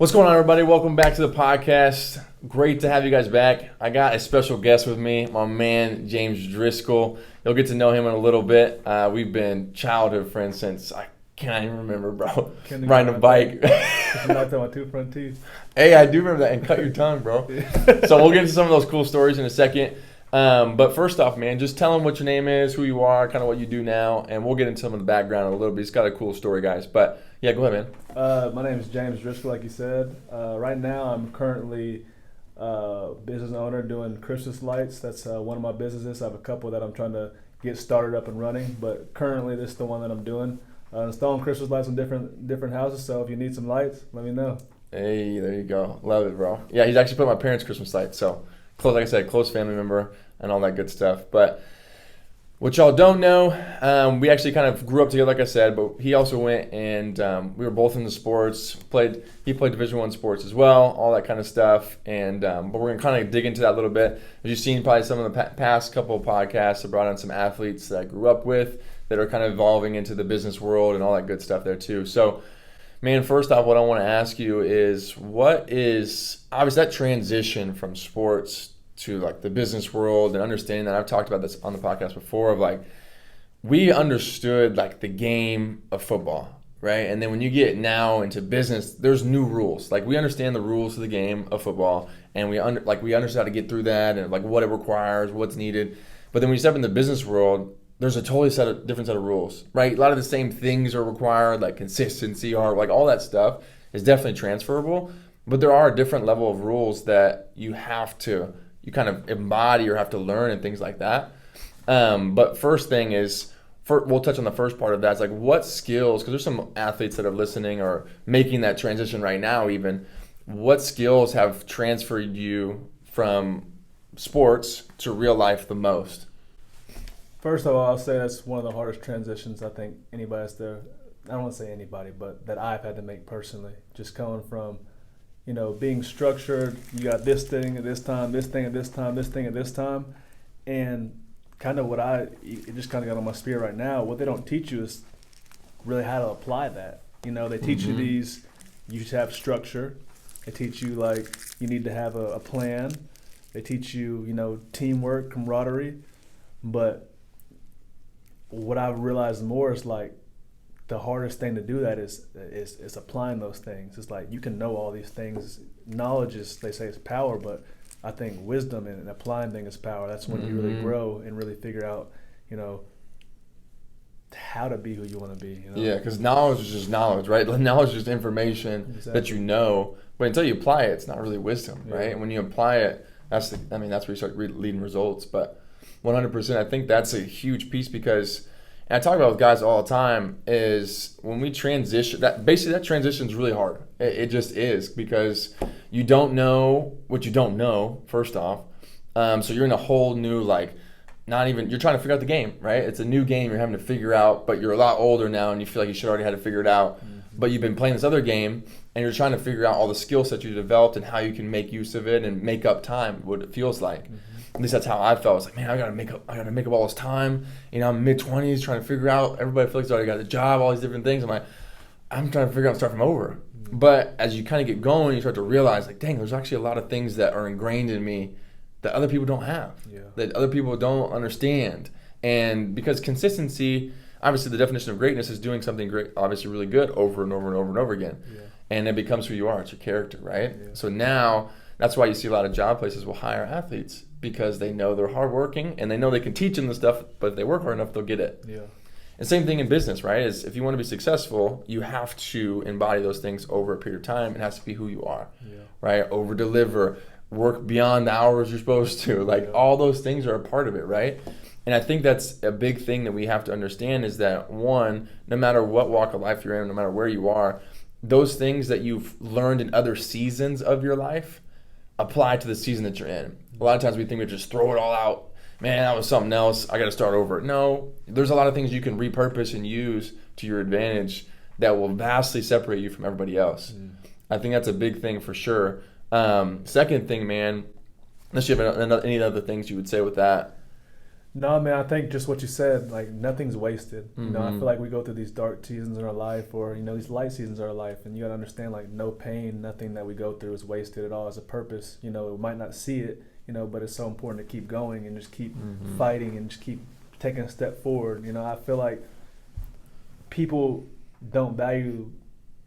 What's going on, everybody? Welcome back to the podcast. Great to have you guys back. I got a special guest with me, my man, James Driskell. You'll get to know him in a little bit. We've been childhood friends since I can't even remember, bro. Riding a bike. You knocked out my two front teeth. Hey, I do remember that. And cut your tongue, bro. So we'll get into some of those cool stories in a second. But first off, man, just tell them what your name is, who you are, kind of what you do now, and we'll get into some of the background in a little bit. It's got a cool story, guys. But yeah, go ahead, man. My name is James Driskell, like you said. Right now, I'm currently business owner doing Christmas lights. That's one of my businesses. I have a couple that I'm trying to get started up and running, but currently this is the one that I'm doing. Installing Christmas lights on different houses. So if you need some lights, let me know. Hey, there you go. Love it, bro. Yeah, he's actually put my parents' Christmas lights. So close, like I said, close family member and all that good stuff. But what y'all don't know, we actually kind of grew up together, like I said, but he also went and we were both into sports. He played Division I sports as well, all that kind of stuff. And but we're going to kind of dig into that a little bit. As you've seen probably some of the past couple of podcasts, I brought on some athletes that I grew up with that are kind of evolving into the business world and all that good stuff there too. So, man, first off, what I want to ask you is, what is obviously that transition from sports to like the business world, and understanding that I've talked about this on the podcast before of like, we understood like the game of football, right? And then when you get now into business, there's new rules. Like we understand the rules of the game of football, and we understand how to get through that and like what it requires, what's needed. But then when you step in the business world, there's a totally different set of rules, right? A lot of the same things are required, like consistency, or like all that stuff is definitely transferable. But there are a different level of rules that you kind of embody or have to learn and things like that. But first thing is, we'll touch on the first part of that. It's like, what skills, because there's some athletes that are listening or making that transition right now even, what skills have transferred you from sports to real life the most? First of all, I'll say that's one of the hardest transitions I think anybody has to, I don't want to say anybody, but that I've had to make personally. Just coming from, being structured, you got this thing at this time, this thing at this time, this thing at this time. And kind of it just kind of got on my spirit right now, what they don't teach you is really how to apply that. They teach you you should have structure. They teach you like you need to have a plan. They teach you, teamwork, camaraderie. But what I've realized more is like the hardest thing to do that is applying those things. It's like you can know all these things. Knowledge they say is power, but I think wisdom and applying things is power. That's when you really grow and really figure out, how to be who you want to be. Yeah, because knowledge is just knowledge, right? Knowledge is just information that you know, but until you apply it, it's not really wisdom, right? And when you apply it, that's where you start leading results. But 100%, I think that's a huge piece because, and I talk about with guys all the time, is when we transition, that transition is really hard. It just is, because you don't know what you don't know, first off. So you're in a whole new, you're trying to figure out the game, right? It's a new game you're having to figure out, but you're a lot older now and you feel like you should already have to figure it out. But you've been playing this other game and you're trying to figure out all the skill sets you developed and how you can make use of it and make up time, what it feels like. At least that's how I felt. It's like, man, I gotta make up all this time. I'm mid-20s trying to figure out. Everybody feels like they already got a job, all these different things. I'm trying to figure out, start from over. But as you kind of get going, you start to realize, like, dang, there's actually a lot of things that are ingrained in me that other people don't have, that other people don't understand. And because consistency, obviously the definition of greatness is doing something great, obviously really good over and over and over and over again. And it becomes who you are. It's your character, right? So now that's why you see a lot of job places will hire athletes, because they know they're hardworking and they know they can teach them the stuff, but if they work hard enough, they'll get it. And same thing in business, right? Is if you want to be successful, you have to embody those things over a period of time. It has to be who you are, right? Over deliver, work beyond the hours you're supposed to. All those things are a part of it, right? And I think that's a big thing that we have to understand is that, one, no matter what walk of life you're in, no matter where you are, those things that you've learned in other seasons of your life apply to the season that you're in. A lot of times we think we just throw it all out. Man, that was something else. I got to start over. No, there's a lot of things you can repurpose and use to your advantage that will vastly separate you from everybody else. I think that's a big thing for sure. Second thing, man, unless you have any other things you would say with that. No, man, I think just what you said, like nothing's wasted. You know, I Mm-hmm. feel like we go through these dark seasons in our life, or these light seasons of our life, and you gotta understand, like, no pain, nothing that we go through is wasted at all. As a purpose. You know, we might not see it, but it's so important to keep going and just keep Mm-hmm. fighting and just keep taking a step forward. You know, I feel like people don't value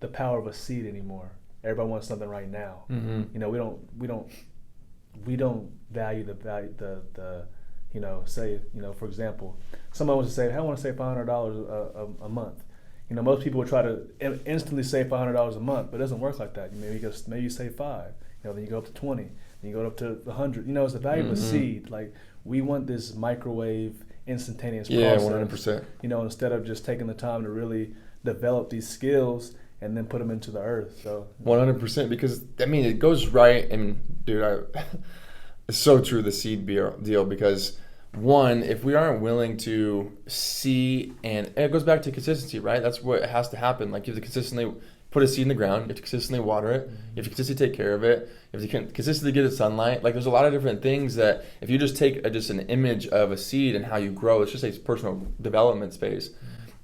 the power of a seed anymore. Everybody wants something right now. Mm-hmm. You know, we don't value the say, for example, someone wants to say, hey, I want to save $500 a month. You know, most people would try to instantly save $500 a month, but it doesn't work like that. Maybe you save 5, then you go up to 20, then you go up to 100. You know, it's the value of a seed. Like, we want this microwave instantaneous process. 100%. You know, instead of just taking the time to really develop these skills and then put them into the earth. So 100%, because I mean it goes right, and dude, it's so true, the seed deal, because one, if we aren't willing to see, and it goes back to consistency, right? That's what has to happen. Like, you have to consistently put a seed in the ground, you have to consistently water it, you have to consistently take care of it, you have to consistently get it sunlight. Like, there's a lot of different things that if you just take just an image of a seed and how you grow, let's just say it's personal development space.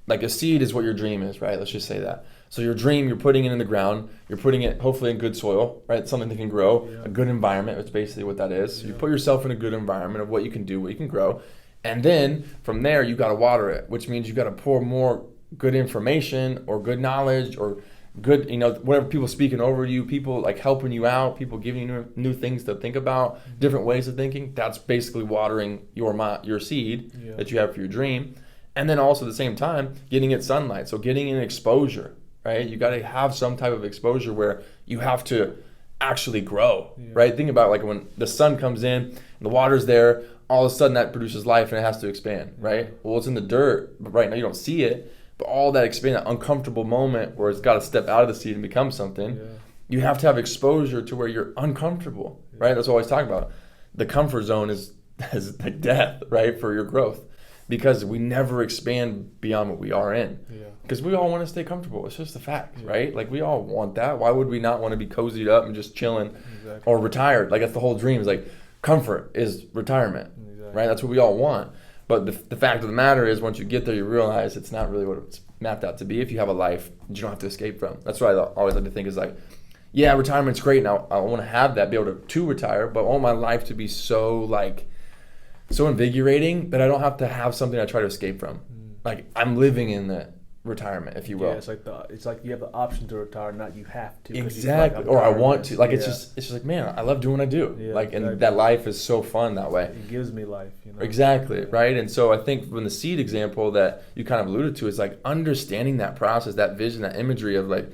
Like, a seed is what your dream is, right? Let's just say that. So your dream, you're putting it in the ground, you're putting it hopefully in good soil, right? Something that can grow, a good environment, that's basically what that is. So you put yourself in a good environment of what you can do, what you can grow. And then from there, you got to water it, which means you got to pour more good information or good knowledge or good, whatever, people speaking over you, people like helping you out, people giving you new things to think about, different ways of thinking. That's basically watering your seed that you have for your dream. And then also at the same time, getting it sunlight. So getting in exposure, right? You got to have some type of exposure where you have to actually grow, right? Think about, like, when the sun comes in and the water's there, all of a sudden that produces life and it has to expand, right? Well, it's in the dirt, but right now you don't see it. But all that expand, that uncomfortable moment where it's got to step out of the seed and become something, you have to have exposure to where you're uncomfortable, right? That's what I always talk about. The comfort zone is like death, right, for your growth. Because we never expand beyond what we are in. Because we all want to stay comfortable. It's just a fact, right? Like, we all want that. Why would we not want to be cozied up and just chilling or retired? Like, that's the whole dream. Is like, comfort is retirement, right? That's what we all want. But the fact of the matter is, once you get there, you realize it's not really what it's mapped out to be if you have a life that you don't have to escape from. That's what I always like to think is like, yeah, retirement's great. Now, I want to have that, be able to retire, but I want my life to be so invigorating that I don't have to have something I try to escape from. Like, I'm living in the retirement, if you will. Yeah, it's like you have the option to retire, not you have to. Exactly. Or I want to. Like, it's just like, man, I love doing what I do. Yeah, like, and that life is so fun that way. It gives me life, Exactly, right? And so I think when the seed example that you kind of alluded to is like understanding that process, that vision, that imagery of like,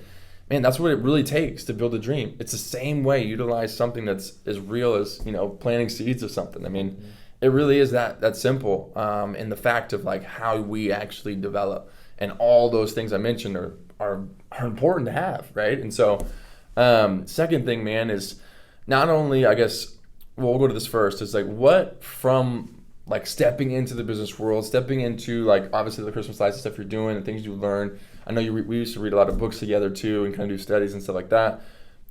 man, that's what it really takes to build a dream. It's the same way, utilize something that's as real as, planting seeds of something. I mean, it really is that simple. And the fact of like how we actually develop and all those things I mentioned are important to have, right? And so second thing, man, is not only, I guess, we'll go to this first, is like what from like stepping into the business world, stepping into like obviously the Christmas lights and stuff you're doing and things you learn. I know we used to read a lot of books together too and kind of do studies and stuff like that.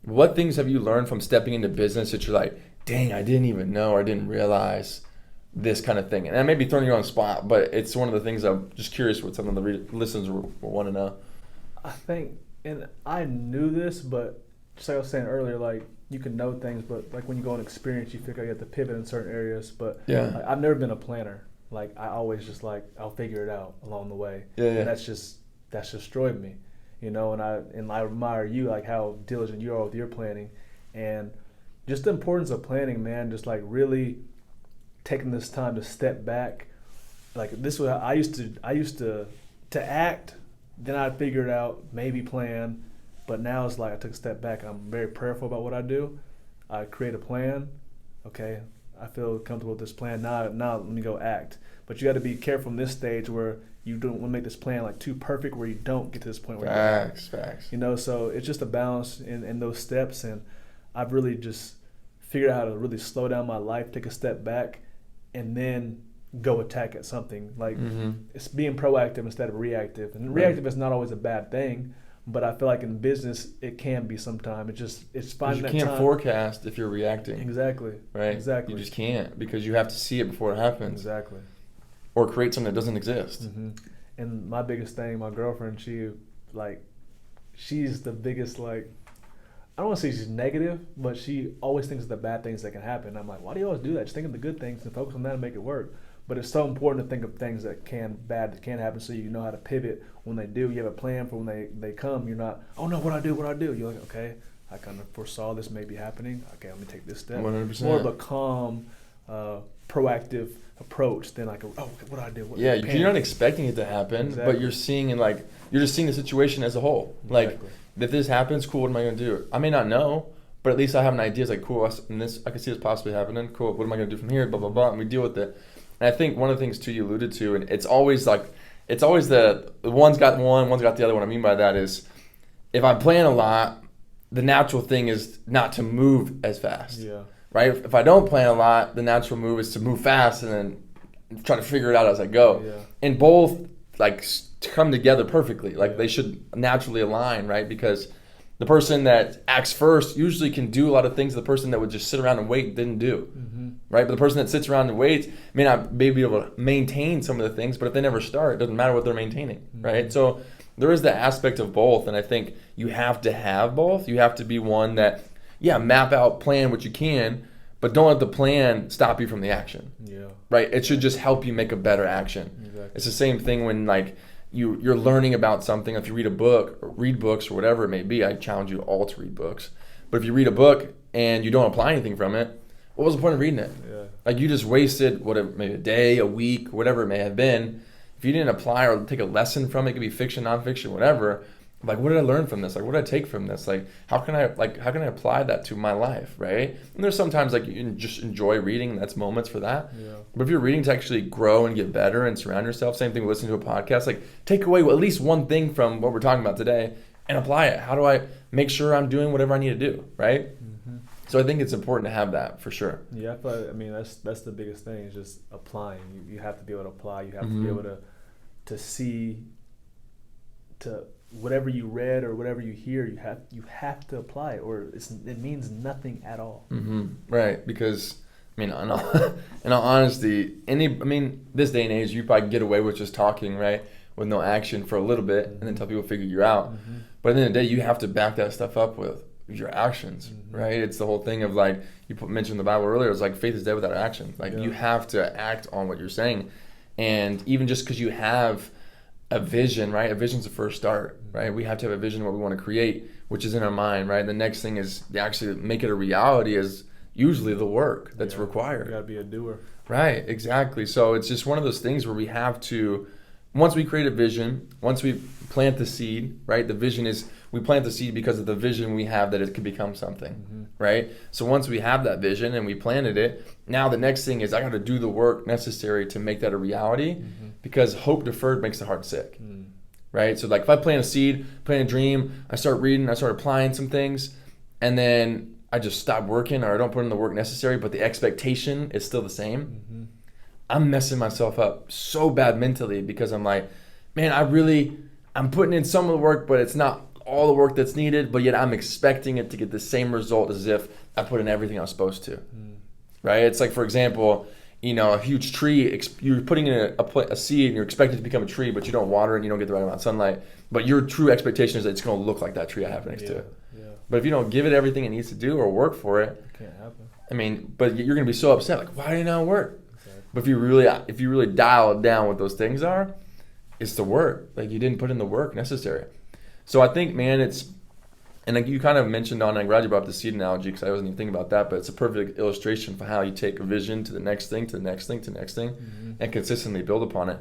What things have you learned from stepping into business that you're like, dang, I didn't even know or I didn't realize this kind of thing? And I may be throwing you on the spot, but it's one of the things I'm just curious what some of the listeners will want to know. I think, and I knew this, but just like I was saying earlier, like you can know things, but like when you go on experience, you figure like you have to pivot in certain areas. But like, I've never been a planner. Like I always just like I'll figure it out along the way. And that's destroyed me, and I admire you, like how diligent you are with your planning, and just the importance of planning, man. Just like really taking this time to step back. Like this was I used to act, then I'd figure it out, maybe plan. But now it's like I took a step back. I'm very prayerful about what I do. I create a plan. Okay, I feel comfortable with this plan. Now let me go act. But you got to be careful in this stage where you don't want to make this plan like too perfect where you don't get to this point where facts. So it's just a balance in those steps. And I've really just figured out how to really slow down my life, take a step back, and then go attack at something. Like it's being proactive instead of reactive. And reactive is not always a bad thing. But I feel like in business, it can be sometime. It's finding that time. You can't forecast if you're reacting. Exactly. Right? Exactly. You just can't because you have to see it before it happens. Exactly. or create something that doesn't exist. Mm-hmm. And my biggest thing, my girlfriend, she's the biggest, like, I don't want to say she's negative, but she always thinks of the bad things that can happen. I'm like, why do you always do that? Just think of the good things and focus on that and make it work. But it's so important to think of things that can happen, so you know how to pivot when they do. You have a plan for when they come. You're not, oh no, what do I do? You're like, okay, I kind of foresaw this may be happening. Okay, let me take this step. 100%. More of a calm, proactive approach than like, oh, what do I do? Yeah, you're not expecting it to happen, Exactly. but you're just seeing the situation as a whole. Like, Exactly. if this happens, cool, what am I going to do? I may not know, but at least I have an idea. It's like, cool, I can see this possibly happening. Cool, what am I going to do from here? Blah, blah, blah, and we deal with it. And I think one of the things, too, you alluded to, and it's always the one's got one, one's got the other. What I mean by that is, if I'm playing a lot, the natural thing is not to move as fast. Yeah. Right? If I don't plan a lot, the natural move is to move fast and then try to figure it out as I go. Yeah. And both come together perfectly. They should naturally align, right? Because the person that acts first usually can do a lot of things the person that would just sit around and wait didn't do. Mm-hmm. Right? But the person that sits around and waits may not be able to maintain some of the things, but if they never start, it doesn't matter what they're maintaining. Mm-hmm. Right? So there is the aspect of both, and I think you have to have both. You have to be one that, map out, plan what you can, but don't let the plan stop you from the action. Yeah. Right? It should just help you make a better action. Exactly. It's the same thing when you're learning about something. If you read a book or read books or whatever it may be, I challenge you all to read books. But if you read a book and you don't apply anything from it, what was the point of reading it? Yeah. You just wasted maybe a day, a week, whatever it may have been. If you didn't apply or take a lesson from it, it could be fiction, nonfiction, whatever. What did I learn from this? What did I take from this? How can I apply that to my life, right? And there's sometimes you can just enjoy reading, and that's moments for that. Yeah. But if you're reading to actually grow and get better and surround yourself, same thing with listening to a podcast, take away at least one thing from what we're talking about today and apply it. How do I make sure I'm doing whatever I need to do, right? Mm-hmm. So I think it's important to have that for sure. Yeah, that's the biggest thing, is just applying. You have to be able to apply. You have Mm-hmm. to be able to see, to whatever you read or whatever you hear, you have to apply it, or it means nothing at all. Mm-hmm. Right, because in all honesty, this day and age, you probably get away with just talking, right, with no action for a little bit, and then tell people to figure you out. Mm-hmm. But at the end of the day, you have to back that stuff up with your actions, Mm-hmm. right? It's the whole thing of mentioned the Bible earlier. It's faith is dead without action. You have to act on what you're saying, and even just because you have a vision, right? A vision's the first start, right? We have to have a vision of what we want to create, which is in our mind, right? The next thing is to actually make it a reality is usually the work that's required. You gotta be a doer. Right, exactly. So it's just one of those things where we have to, once we create a vision, once we plant the seed, right? The vision is, we plant the seed because of the vision we have that it could become something, Mm-hmm. right? So once we have that vision and we planted it, now the next thing is I got to do the work necessary to make that a reality, Mm-hmm. because hope deferred makes the heart sick, Mm. right? So if I plant a seed, plant a dream, I start reading, I start applying some things, and then I just stop working or I don't put in the work necessary, but the expectation is still the same. Mm-hmm. I'm messing myself up so bad mentally, because I'm like, man, I'm putting in some of the work, but it's not all the work that's needed, but yet I'm expecting it to get the same result as if I put in everything I was supposed to, right? It's for example, a huge tree, you're putting in a seed and you're expecting it to become a tree, but you don't water it and you don't get the right amount of sunlight, but your true expectation is that it's going to look like that tree I have next to it. Yeah. But if you don't give it everything it needs to do or work for it, It can't happen. but you're going to be so upset, why did it not work? Exactly. But if you really dial it down what those things are, it's the work. You didn't put in the work necessary. So I think, man, and you kind of mentioned on, I'm glad you brought up the seed analogy, because I wasn't even thinking about that, but it's a perfect illustration for how you take a vision to the next thing, to the next thing, to the next thing, Mm-hmm. and consistently build upon it.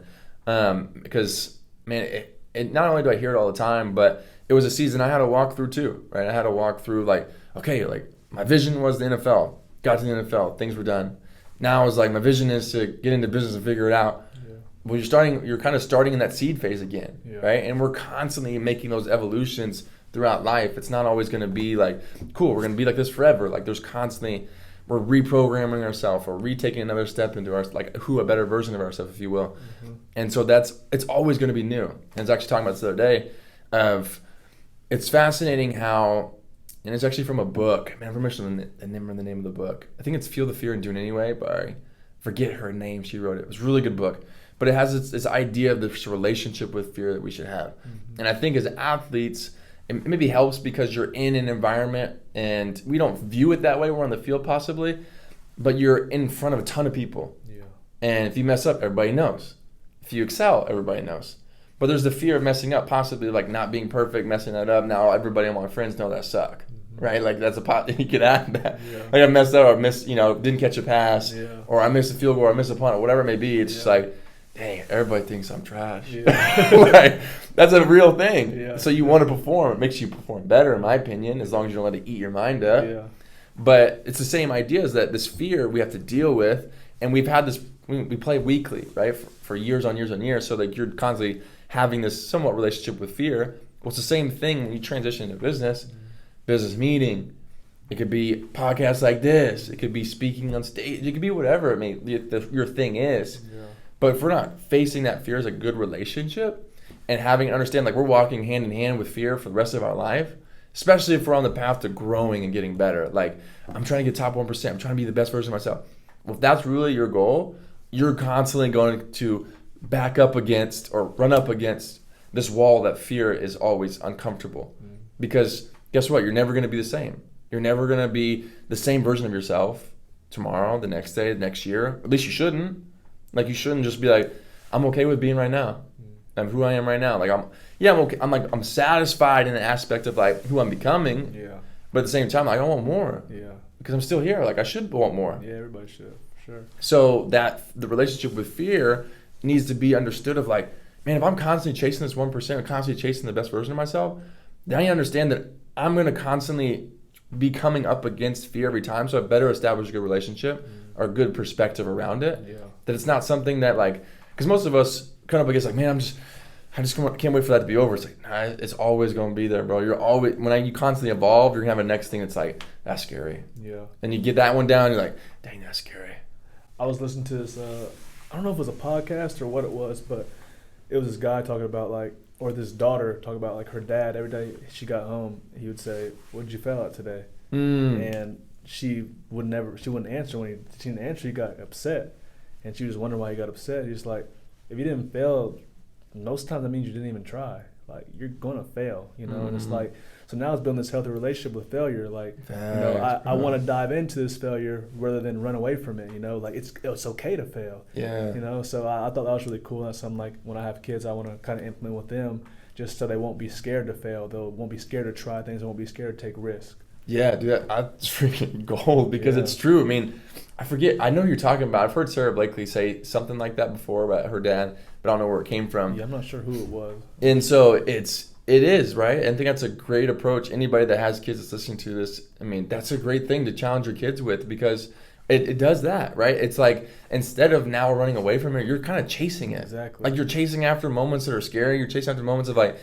Because, man, it not only do I hear it all the time, but it was a season I had to walk through too, right? I had to walk through my vision was the NFL, got to the NFL, things were done. Now it's my vision is to get into business and figure it out. Well, you're kind of starting in that seed phase again, right? And we're constantly making those evolutions throughout life. It's not always going to be cool, we're going to be like this forever. There's constantly, we're reprogramming ourselves or retaking another step into our, a better version of ourselves, if you will. Mm-hmm. And so it's always going to be new. And I was actually talking about this the other day it's fascinating how, and it's actually from a book. Man, I remember the name of the book. I think it's Feel the Fear and Do It Anyway, but I forget her name. She wrote it. It was a really good book. but it has this idea of this relationship with fear that we should have. And I think as athletes, it maybe helps because you're in an environment and we don't view it that way. We're on the field possibly, but you're in front of a ton of people. Yeah. And if you mess up, everybody knows. If you excel, everybody knows. But there's the fear of messing up, possibly like not being perfect, messing that up. Now everybody and my friends know that I suck. Right, like that's a pot you could add that. Yeah. Like I messed up, or didn't catch a pass, or I missed a field goal, or I missed a punt, or whatever it may be. It's just like, dang, everybody thinks I'm trash. Yeah. Like, that's a real thing. Yeah. So you want to perform. It makes you perform better, in my opinion, as long as you don't let it eat your mind up. Yeah. But it's the same idea, is that this fear we have to deal with, and we've had this. We play weekly, right, for years on years on years. So like you're constantly having this somewhat relationship with fear. Well, it's the same thing when you transition into business. Business meeting, it could be podcasts like this, it could be speaking on stage, it could be whatever your thing is. Yeah. But if we're not facing that fear as a good relationship and having understand like we're walking hand in hand with fear for the rest of our life, especially if we're on the path to growing and getting better, like I'm trying to get top 1%, I'm trying to be the best version of myself. Well, if that's really your goal, you're constantly going to back up against or run up against this wall that fear is always uncomfortable. Because guess what? You're never going to be the same. You're never going to be the same version of yourself tomorrow, the next day, the next year. At least you shouldn't. Like you shouldn't just be like, I'm okay with being right now. I'm who I am right now. Like I'm okay. I'm satisfied in the aspect of like who I'm becoming. Yeah. But at the same time, like I want more. Yeah. Because I'm still here. Like I should want more. Yeah, everybody should. Sure. So that the relationship with fear needs to be understood of like, man, if I'm constantly chasing this 1%, or constantly chasing the best version of myself, then I understand that I'm going to constantly be coming up against fear every time. So I better establish a good relationship or a good perspective around it. Yeah. That it's not something that like, because most of us come up against like, man, I just can't wait for that to be over. It's like, nah, it's always going to be there, bro. You're always, you constantly evolve, you're going to have a next thing that's like, that's scary. Yeah. And you get that one down, you're like, dang, that's scary. I was listening to this, I don't know if it was a podcast or what it was, but it was this guy talking about like, or this daughter talk about like her dad. Every day she got home, he would say, "What did you fail at today?" And she wouldn't answer. When she didn't answer, he got upset, and she was wondering why he got upset. He's like, "If you didn't fail, most times that means you didn't even try. Like you're gonna fail, And it's like, so now it's building this healthy relationship with failure. Like, I want to dive into this failure rather than run away from it. Like it's okay to fail. Yeah. So I thought that was really cool. That's something like when I have kids, I want to kind of implement with them, just so they won't be scared to fail. They won't be scared to try things. They won't be scared to take risks. Yeah, dude, that's freaking gold because it's true. I mean, I forget. I know who you're talking about. I've heard Sarah Blakely say something like that before about her dad, but I don't know where it came from. Yeah, I'm not sure who it was. And so it is, right? I think that's a great approach. Anybody that has kids that's listening to this, I mean, that's a great thing to challenge your kids with because it does that, right? It's like instead of now running away from it, you're kind of chasing it. Exactly. Like you're chasing after moments that are scary. You're chasing after moments of like,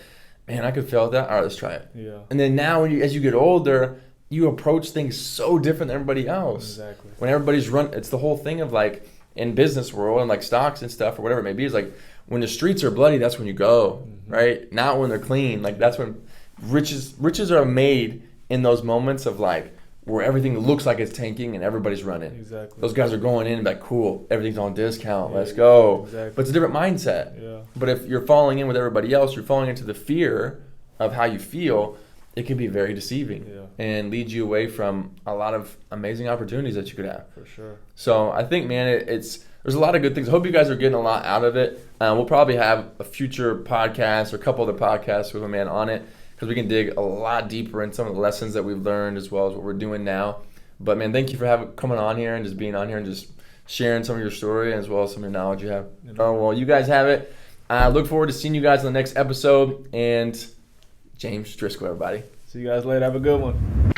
man, I could fail at that. All right, let's try it. Yeah. And then now as you get older, you approach things so different than everybody else. Exactly. When everybody's it's the whole thing of like in business world and like stocks and stuff or whatever it may be, is like when the streets are bloody, that's when you go, right? Not when they're clean. Like that's when riches are made in those moments of like where everything looks like it's tanking and everybody's running. Exactly. Those guys are going in and like, cool, everything's on discount, let's go. Exactly. But it's a different mindset. Yeah. But if you're falling in with everybody else, you're falling into the fear of how you feel, it can be very deceiving and lead you away from a lot of amazing opportunities that you could have. For sure. So I think, man, there's a lot of good things. I hope you guys are getting a lot out of it. We'll probably have a future podcast or a couple other podcasts with a man on it because we can dig a lot deeper in some of the lessons that we've learned as well as what we're doing now. But, man, thank you for coming on here and just being on here and just sharing some of your story as well as some of your knowledge you have. Well, you guys have it. I look forward to seeing you guys in the next episode. And James Driskell, everybody. See you guys later. Have a good one.